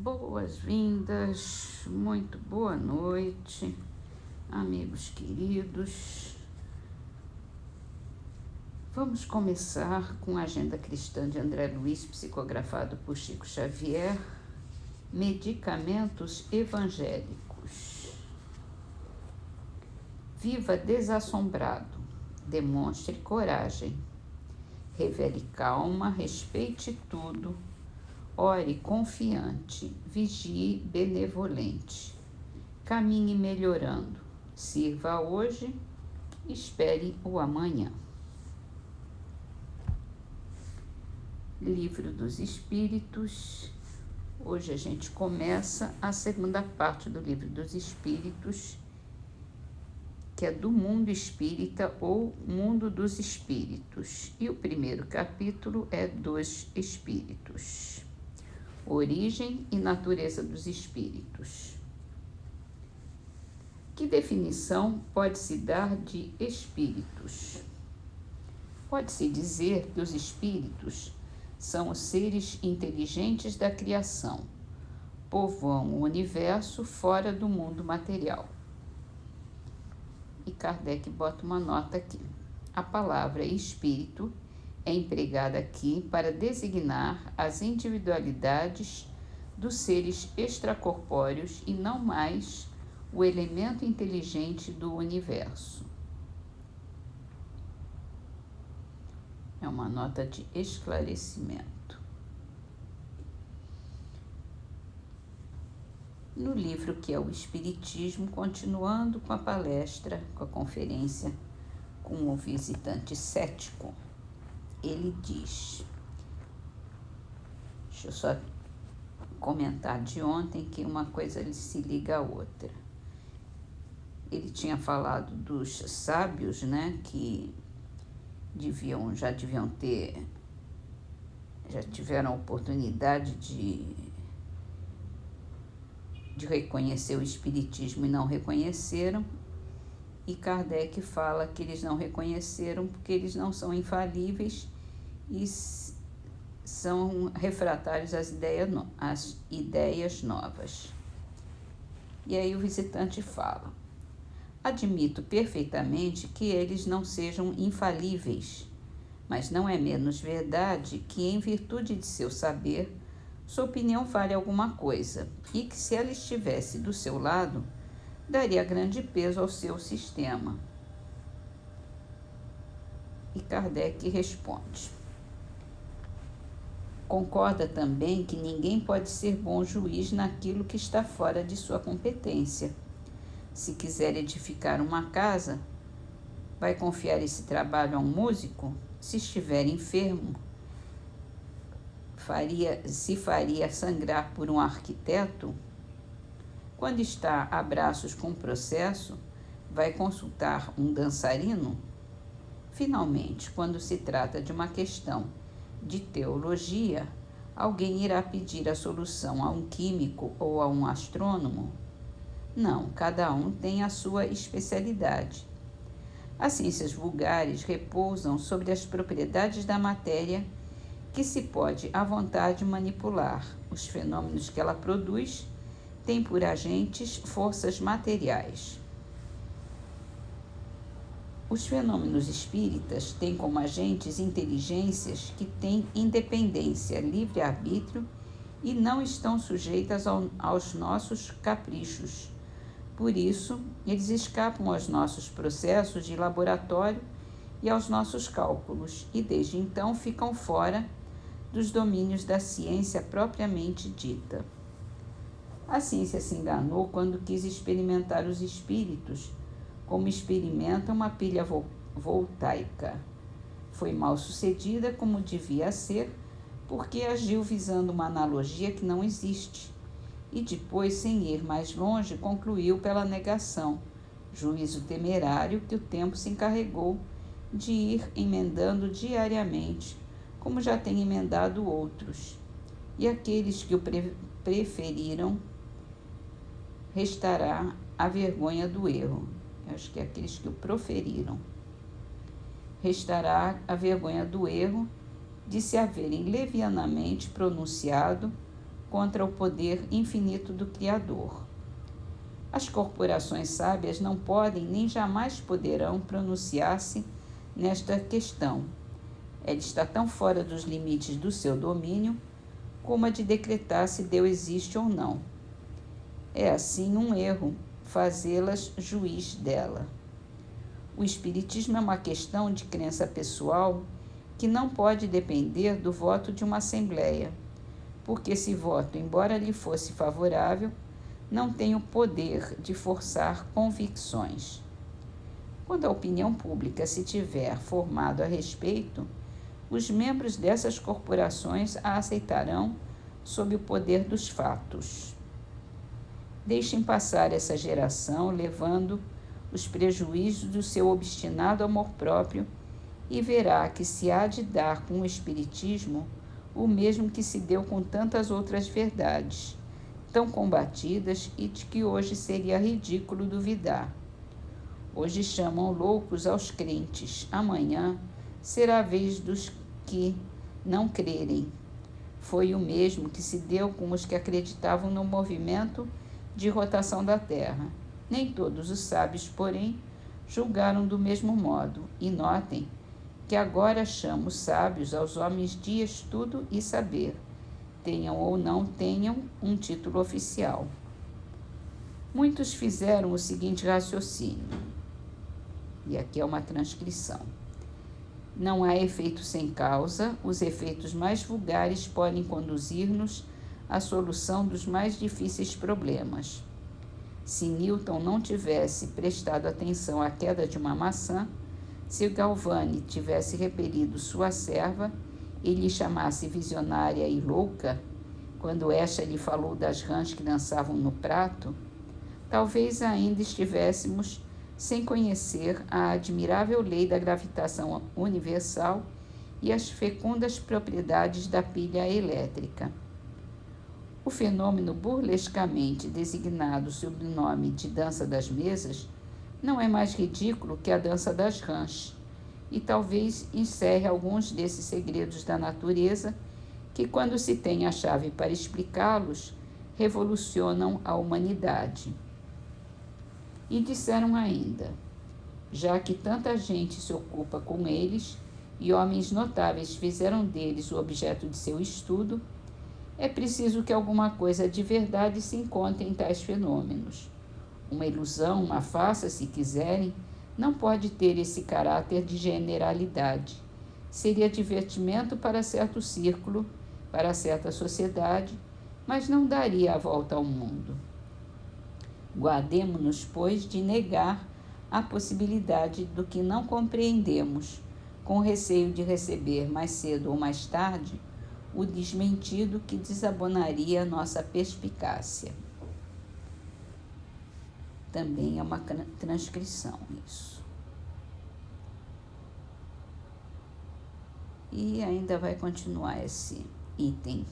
Boas-vindas, muito boa noite, amigos queridos. Vamos começar com a Agenda Cristã de André Luiz, psicografado por Chico Xavier, Medicamentos Evangélicos. Viva desassombrado, demonstre coragem, revele calma, respeite tudo, ore confiante, vigie benevolente, caminhe melhorando, sirva hoje, espere o amanhã. Livro dos Espíritos. Hoje a gente começa a segunda parte do Livro dos Espíritos, que é do Mundo Espírita ou Mundo dos Espíritos. E o primeiro capítulo é dos Espíritos. Origem e natureza dos espíritos. Que definição pode-se dar de espíritos? Pode-se dizer que os espíritos são os seres inteligentes da criação, povoam o universo fora do mundo material. E Kardec bota uma nota aqui. A palavra espírito é empregada aqui para designar as individualidades dos seres extracorpóreos e não mais o elemento inteligente do universo. É uma nota de esclarecimento. No livro que é o Espiritismo, continuando com a palestra, com a conferência com o visitante cético, ele diz, deixa eu só comentar de ontem que uma coisa se liga à outra. Ele tinha falado dos sábios, né, que já tiveram a oportunidade de reconhecer o Espiritismo e não reconheceram, e Kardec fala que eles não reconheceram porque eles não são infalíveis e são refratários às ideias novas. E aí o visitante fala: admito perfeitamente que eles não sejam infalíveis, mas não é menos verdade que, em virtude de seu saber, sua opinião vale alguma coisa, e que, se ela estivesse do seu lado, daria grande peso ao seu sistema. E Kardec responde: concorda também que ninguém pode ser bom juiz naquilo que está fora de sua competência. Se quiser edificar uma casa, vai confiar esse trabalho a um músico? Se estiver enfermo, se faria sangrar por um arquiteto? Quando está a braços com o processo, vai consultar um dançarino? Finalmente, quando se trata de uma questão de teologia, alguém irá pedir a solução a um químico ou a um astrônomo? Não, cada um tem a sua especialidade. As ciências vulgares repousam sobre as propriedades da matéria que se pode à vontade manipular. Os fenômenos que ela produz têm por agentes forças materiais. Os fenômenos espíritas têm como agentes inteligências que têm independência, livre-arbítrio e não estão sujeitas aos nossos caprichos. Por isso, eles escapam aos nossos processos de laboratório e aos nossos cálculos, e desde então ficam fora dos domínios da ciência propriamente dita. A ciência se enganou quando quis experimentar os espíritos, como experimenta uma pilha voltaica. Foi mal sucedida como devia ser, porque agiu visando uma analogia que não existe, e depois, sem ir mais longe, concluiu pela negação, juízo temerário que o tempo se encarregou de ir emendando diariamente, como já tem emendado outros, e aqueles que o preferiram restará a vergonha do erro. Acho que é aqueles que o proferiram. Restará a vergonha do erro de se haverem levianamente pronunciado contra o poder infinito do Criador. As corporações sábias não podem nem jamais poderão pronunciar-se nesta questão. Ela está tão fora dos limites do seu domínio como a de decretar se Deus existe ou não. É assim um erro fazê-las juiz dela. O Espiritismo é uma questão de crença pessoal que não pode depender do voto de uma assembleia, porque esse voto, embora lhe fosse favorável, não tem o poder de forçar convicções. Quando a opinião pública se tiver formado a respeito, os membros dessas corporações a aceitarão sob o poder dos fatos. Deixem passar essa geração levando os prejuízos do seu obstinado amor próprio e verá que se há de dar com o Espiritismo o mesmo que se deu com tantas outras verdades, tão combatidas e de que hoje seria ridículo duvidar. Hoje chamam loucos aos crentes, amanhã será a vez dos que não crerem. Foi o mesmo que se deu com os que acreditavam no movimento de rotação da Terra. Nem todos os sábios, porém, julgaram do mesmo modo. E notem que agora chamo sábios aos homens de estudo e saber, tenham ou não tenham um título oficial. Muitos fizeram o seguinte raciocínio, e aqui é uma transcrição. Não há efeito sem causa, os efeitos mais vulgares podem conduzir-nos à solução dos mais difíceis problemas. Se Newton não tivesse prestado atenção à queda de uma maçã, se Galvani tivesse repelido sua serva e lhe chamasse visionária e louca, quando esta lhe falou das rãs que dançavam no prato, talvez ainda estivéssemos sem conhecer a admirável lei da gravitação universal e as fecundas propriedades da pilha elétrica. O fenômeno burlescamente designado sob o nome de dança das mesas não é mais ridículo que a dança das rãs, e talvez encerre alguns desses segredos da natureza que, quando se tem a chave para explicá-los, revolucionam a humanidade. E disseram ainda, já que tanta gente se ocupa com eles e homens notáveis fizeram deles o objeto de seu estudo, é preciso que alguma coisa de verdade se encontre em tais fenômenos. Uma ilusão, uma farsa, se quiserem, não pode ter esse caráter de generalidade. Seria divertimento para certo círculo, para certa sociedade, mas não daria a volta ao mundo. Guardemo-nos, pois, de negar a possibilidade do que não compreendemos, com receio de receber mais cedo ou mais tarde o desmentido que desabonaria nossa perspicácia. Também é uma transcrição isso. E ainda vai continuar esse item,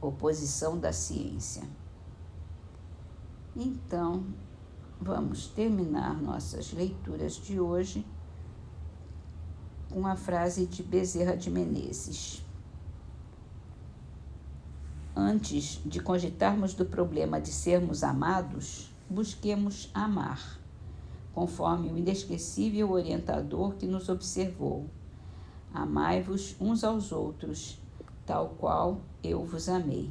oposição da ciência. Então, vamos terminar nossas leituras de hoje com a frase de Bezerra de Menezes. Antes de cogitarmos do problema de sermos amados, busquemos amar, conforme o inesquecível orientador que nos observou. Amai-vos uns aos outros, tal qual eu vos amei.